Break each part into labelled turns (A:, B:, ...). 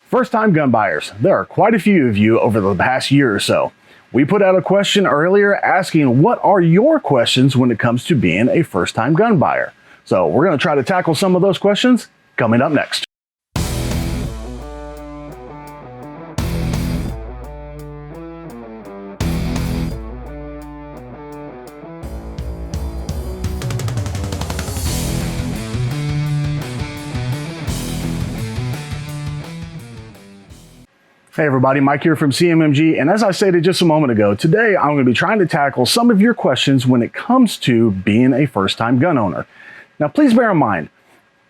A: First-time gun buyers, there are quite a few of you over the past year or so. We put out a question earlier asking what are your questions when it comes to being a first-time gun buyer. So we're going to try to tackle some of those questions coming up next. Hey everybody, Mike here from CMMG, and as I stated just a moment ago, today I'm going to be trying to tackle some of your questions when it comes to being a first-time gun owner. Now please bear in mind,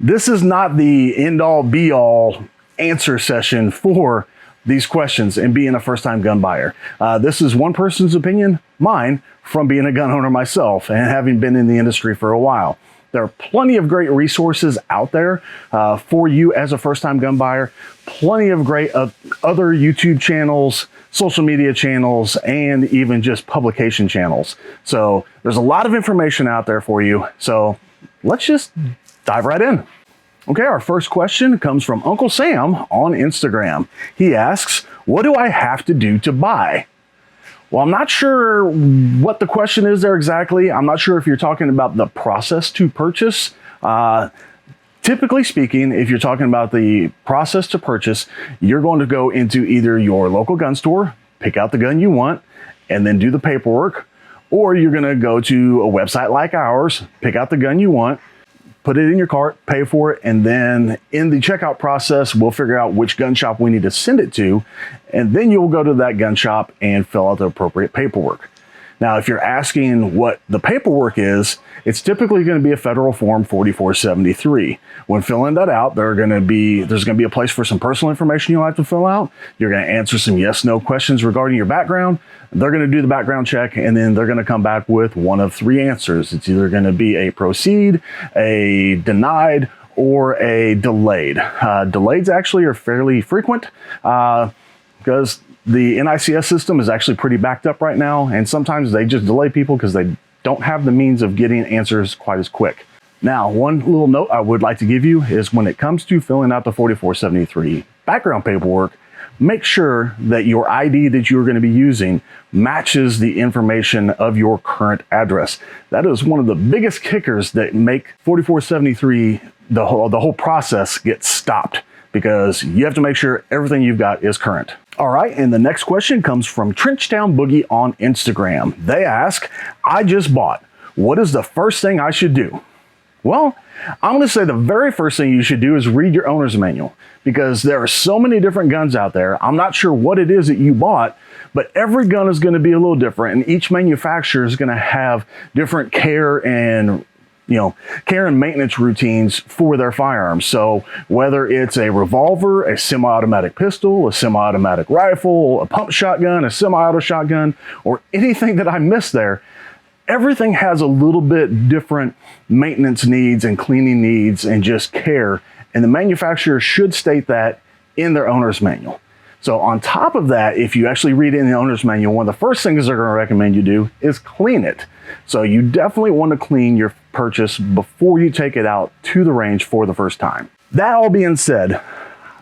A: this is not the end-all be-all answer session for these questions and being a first-time gun buyer. This is one person's opinion, mine, from being a gun owner myself and having been in the industry for a while. There are plenty of great resources out there for you as a first-time gun buyer. Plenty of great other YouTube channels, social media channels, and even just publication channels. So there's a lot of information out there for you. So let's just dive right in. Okay, our first question comes from Uncle Sam on Instagram. He asks, what do I have to do to buy? Well, I'm not sure what the question is there exactly. I'm not sure if you're talking about the process to purchase. Typically speaking, if you're talking about the process to purchase, you're going to go into either your local gun store, pick out the gun you want, and then do the paperwork, or you're going to go to a website like ours, pick out the gun you want, put it in your cart, pay for it, and then in the checkout process, we'll figure out which gun shop we need to send it to, and then you'll go to that gun shop and fill out the appropriate paperwork. Now, if you're asking what the paperwork is, it's typically going to be a federal form 4473. When filling that out, there's going to be a place for some personal information you'll have to fill out. You're going to answer some yes/no questions regarding your background. They're going to do the background check, and then they're going to come back with one of three answers. It's either going to be a proceed, a denied, or a delayed. Delayeds actually are fairly frequent because the NICS system is actually pretty backed up right now, and sometimes they just delay people because they don't have the means of getting answers quite as quick. Now, one little note I would like to give you is when it comes to filling out the 4473 background paperwork, make sure that your ID that you're going to be using matches the information of your current address. That is one of the biggest kickers that make 4473, the whole process gets stopped, because you have to make sure everything you've got is current. All right, and the next question comes from Trenchtown Boogie on Instagram. They ask, I just bought. What is the first thing I should do? Well, I'm going to say the very first thing you should do is read your owner's manual, because there are so many different guns out there. I'm not sure what it is that you bought, but every gun is going to be a little different, and each manufacturer is going to have different care and maintenance routines for their firearms. So whether it's a revolver, a semi-automatic pistol, a semi-automatic rifle, a pump shotgun, a semi-auto shotgun, or anything that I missed there, everything has a little bit different maintenance needs and cleaning needs and just care. And the manufacturer should state that in their owner's manual. So on top of that, if you actually read it in the owner's manual, one of the first things they're going to recommend you do is clean it. So you definitely want to clean your purchase before you take it out to the range for the first time. That all being said,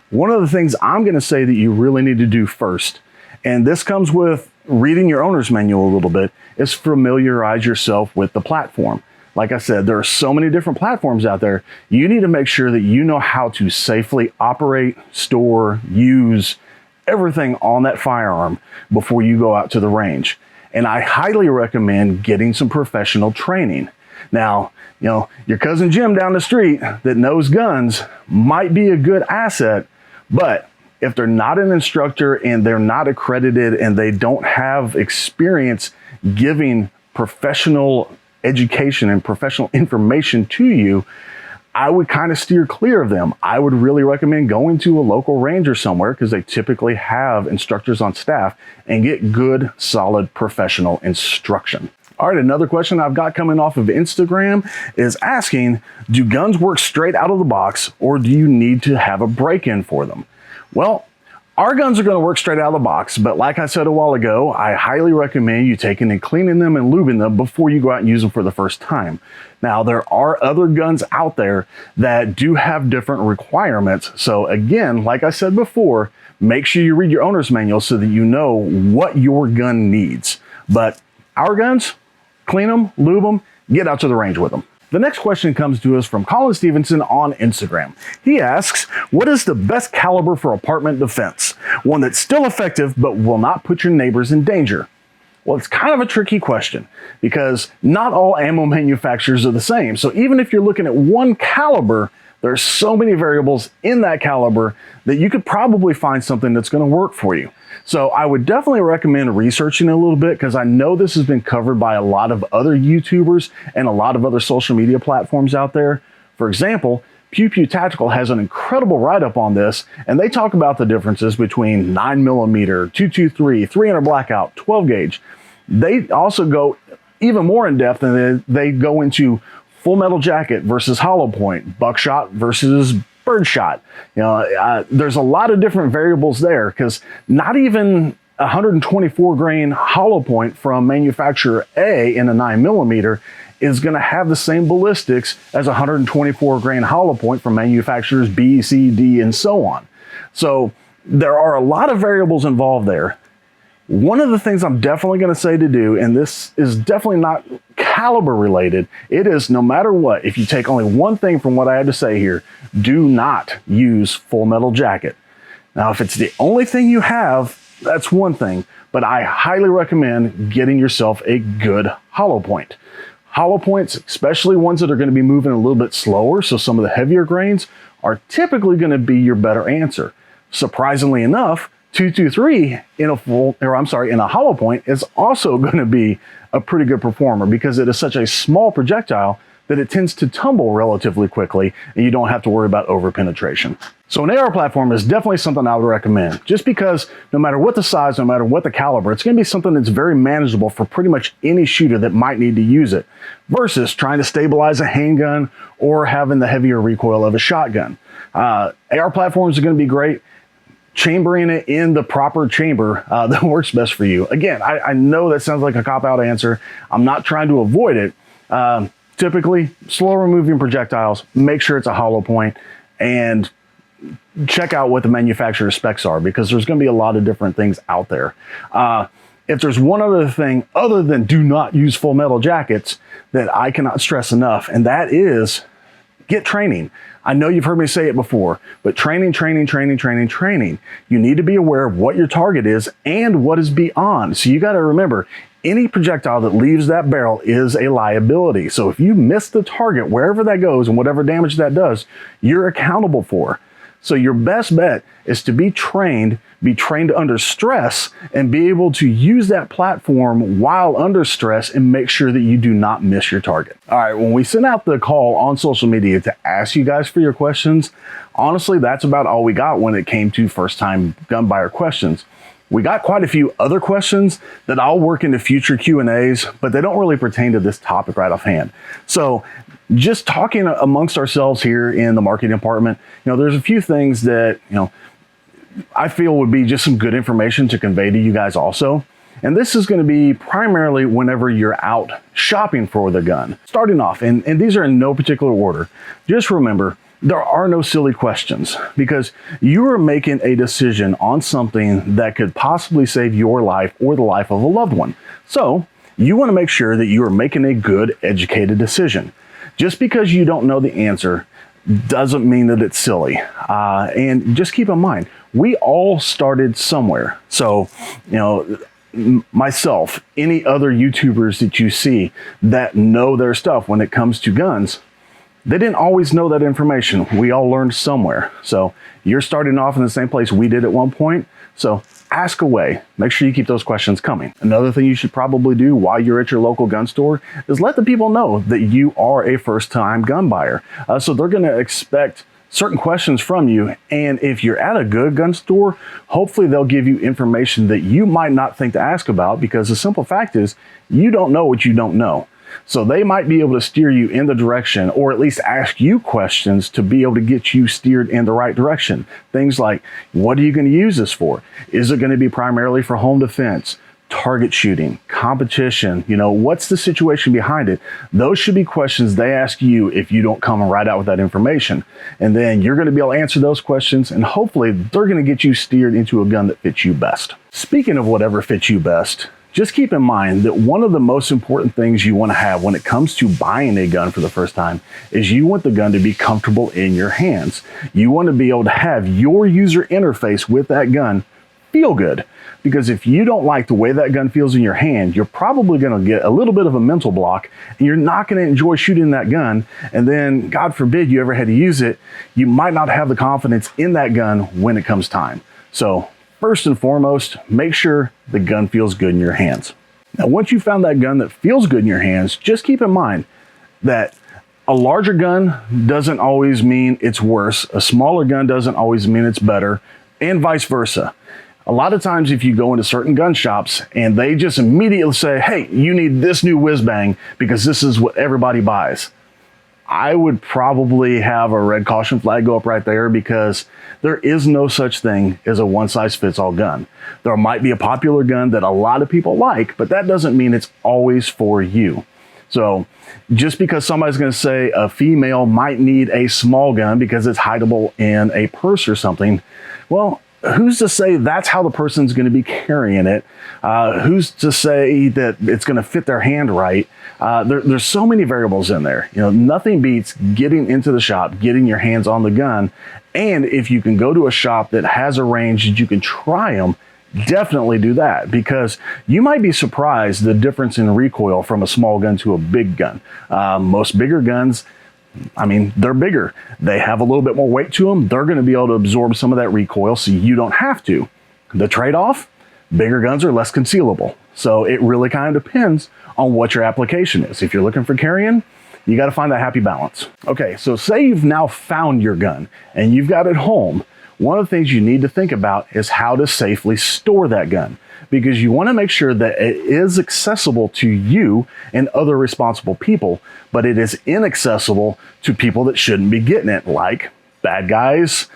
A: one of the things I'm going to say that you really need to do first, and this comes with reading your owner's manual a little bit, is familiarize yourself with the platform. Like I said, there are so many different platforms out there. You need to make sure that you know how to safely operate, store, use everything on that firearm before you go out to the range. And I highly recommend getting some professional training. Now, your cousin Jim down the street that knows guns might be a good asset, but if they're not an instructor and they're not accredited and they don't have experience giving professional education and professional information to you, I would kind of steer clear of them. I would really recommend going to a local range or somewhere, because they typically have instructors on staff, and get good, solid, professional instruction. All right, another question I've got coming off of Instagram is asking, do guns work straight out of the box, or do you need to have a break-in for them? Well, Our guns are going to work straight out of the box, but like I said a while ago, I highly recommend you taking and cleaning them and lubing them before you go out and use them for the first time. Now, there are other guns out there that do have different requirements. So again, like I said before, make sure you read your owner's manual so that you know what your gun needs. But our guns, clean them, lube them, get out to the range with them. The next question comes to us from Colin Stevenson on Instagram. He asks, what is the best caliber for apartment defense? One that's still effective but will not put your neighbors in danger. Well, it's kind of a tricky question because not all ammo manufacturers are the same. So even if you're looking at one caliber, there's so many variables in that caliber that you could probably find something that's going to work for you. So I would definitely recommend researching a little bit because I know this has been covered by a lot of other YouTubers and a lot of other social media platforms out there. For example, Pew Pew Tactical has an incredible write-up on this, and they talk about the differences between 9mm, 223, 300 blackout, 12 gauge. They also go even more in depth, and they go into full metal jacket versus hollow point, buckshot versus birdshot. You know, there's a lot of different variables there because not even 124 grain hollow point from manufacturer A in a 9mm is going to have the same ballistics as 124 grain hollow point from manufacturers B, C, D, and so on. So there are a lot of variables involved there. One of the things I'm definitely going to say to do, and this is definitely not caliber related, it is no matter what, if you take only one thing from what I had to say here, do not use full metal jacket. Now, if it's the only thing you have, that's one thing, but I highly recommend getting yourself a good hollow point. Hollow points, especially ones that are going to be moving a little bit slower, so some of the heavier grains are typically going to be your better answer. Surprisingly enough, 223 in a hollow point is also going to be a pretty good performer because it is such a small projectile that it tends to tumble relatively quickly and you don't have to worry about over penetration. So an AR platform is definitely something I would recommend just because no matter what the size, no matter what the caliber, it's going to be something that's very manageable for pretty much any shooter that might need to use it versus trying to stabilize a handgun or having the heavier recoil of a shotgun. AR platforms are going to be great. Chambering it in the proper chamber that works best for you. Again, I know that sounds like a cop-out answer. I'm not trying to avoid it. Typically, slower moving projectiles, make sure it's a hollow point, and check out what the manufacturer's specs are because there's going to be a lot of different things out there. If there's one other thing other than do not use full metal jackets that I cannot stress enough, and that is get training. I know you've heard me say it before, but training. You need to be aware of what your target is and what is beyond. So you got to remember, any projectile that leaves that barrel is a liability. So if you miss the target, wherever that goes and whatever damage that does, you're accountable for. So your best bet is to be trained under stress, and be able to use that platform while under stress and make sure that you do not miss your target. All right, when we sent out the call on social media to ask you guys for your questions, honestly, that's about all we got when it came to first-time gun buyer questions. We got quite a few other questions that I'll work into future Q&As, but they don't really pertain to this topic right offhand. So just talking amongst ourselves here in the marketing department, there's a few things that, I feel would be just some good information to convey to you guys also. And this is going to be primarily whenever you're out shopping for the gun. Starting off, and these are in no particular order, just remember, there are no silly questions because you are making a decision on something that could possibly save your life or the life of a loved one. So you want to make sure that you are making a good, educated decision. Just because you don't know the answer doesn't mean that it's silly. And just keep in mind, we all started somewhere. So, myself, any other YouTubers that you see that know their stuff when it comes to guns, they didn't always know that information. We all learned somewhere. So you're starting off in the same place we did at one point. So ask away. Make sure you keep those questions coming. Another thing you should probably do while you're at your local gun store is let the people know that you are a first-time gun buyer. So they're going to expect certain questions from you. And if you're at a good gun store, hopefully they'll give you information that you might not think to ask about because the simple fact is you don't know what you don't know. So they might be able to steer you in the direction, or at least ask you questions to be able to get you steered in the right direction. Things like, what are you going to use this for? Is it going to be primarily for home defense, target shooting, competition? What's the situation behind it? Those should be questions they ask you if you don't come right out with that information. And then you're going to be able to answer those questions, and hopefully they're going to get you steered into a gun that fits you best. Speaking of whatever fits you best, just keep in mind that one of the most important things you want to have when it comes to buying a gun for the first time is you want the gun to be comfortable in your hands. You want to be able to have your user interface with that gun feel good. Because if you don't like the way that gun feels in your hand, you're probably going to get a little bit of a mental block, and you're not going to enjoy shooting that gun. And then, God forbid you ever had to use it, you might not have the confidence in that gun when it comes time. So first and foremost, make sure the gun feels good in your hands. Now, once you found that gun that feels good in your hands, just keep in mind that a larger gun doesn't always mean it's worse. A smaller gun doesn't always mean it's better, and vice versa. A lot of times if you go into certain gun shops and they just immediately say, hey, you need this new whiz bang because this is what everybody buys, I would probably have a red caution flag go up right there, because there is no such thing as a one-size-fits-all gun. There might be a popular gun that a lot of people like, but that doesn't mean it's always for you. So just because somebody's going to say a female might need a small gun because it's hideable in a purse or something, well, who's to say that's how the person's going to be carrying it? Who's to say that it's going to fit their hand right? There's so many variables in there. Nothing beats getting into the shop, getting your hands on the gun. And if you can go to a shop that has a range that you can try them, definitely do that, because you might be surprised the difference in recoil from a small gun to a big gun. Most bigger guns, they're bigger. They have a little bit more weight to them. They're going to be able to absorb some of that recoil, so you don't have to. The trade-off, bigger guns are less concealable. So it really kind of depends on what your application is. If you're looking for carrying, you got to find that happy balance. Okay, so say you've now found your gun and you've got it home. One of the things you need to think about is how to safely store that gun, because you want to make sure that it is accessible to you and other responsible people, but it is inaccessible to people that shouldn't be getting it, like bad guys,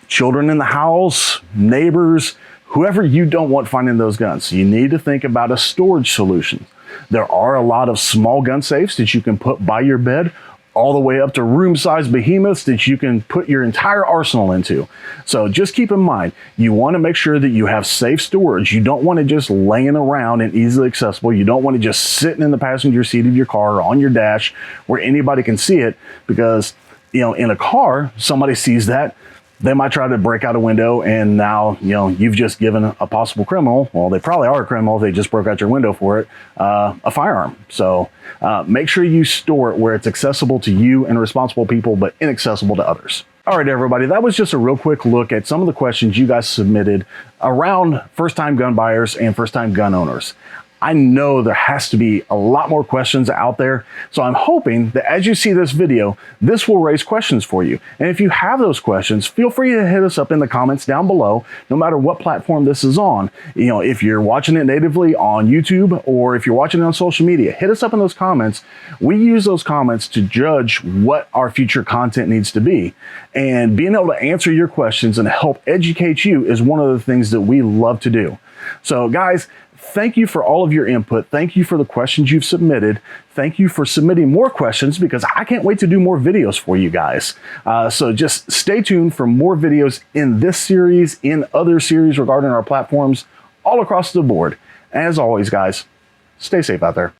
A: children in the house, neighbors, whoever you don't want finding those guns. So you need to think about a storage solution. There are a lot of small gun safes that you can put by your bed, all the way up to room-sized behemoths that you can put your entire arsenal into. So just keep in mind, you want to make sure that you have safe storage. You don't want it just laying around and easily accessible. You don't want it just sitting in the passenger seat of your car or on your dash where anybody can see it, because in a car, somebody sees that, they might try to break out a window, and now you've just given a possible criminal, well, they probably are a criminal if they just broke out your window for it, a firearm. So make sure you store it where it's accessible to you and responsible people, but inaccessible to others. All right, everybody, that was just a real quick look at some of the questions you guys submitted around first-time gun buyers and first-time gun owners. I know there has to be a lot more questions out there, so I'm hoping that as you see this video, this will raise questions for you. And if you have those questions, feel free to hit us up in the comments down below, no matter what platform this is on. If you're watching it natively on YouTube, or if you're watching it on social media, hit us up in those comments. We use those comments to judge what our future content needs to be. And being able to answer your questions and help educate you is one of the things that we love to do. So guys, thank you for all of your input. Thank you for the questions you've submitted. Thank you for submitting more questions, because I can't wait to do more videos for you guys. So just stay tuned for more videos in this series, in other series regarding our platforms all across the board. As always, guys, stay safe out there.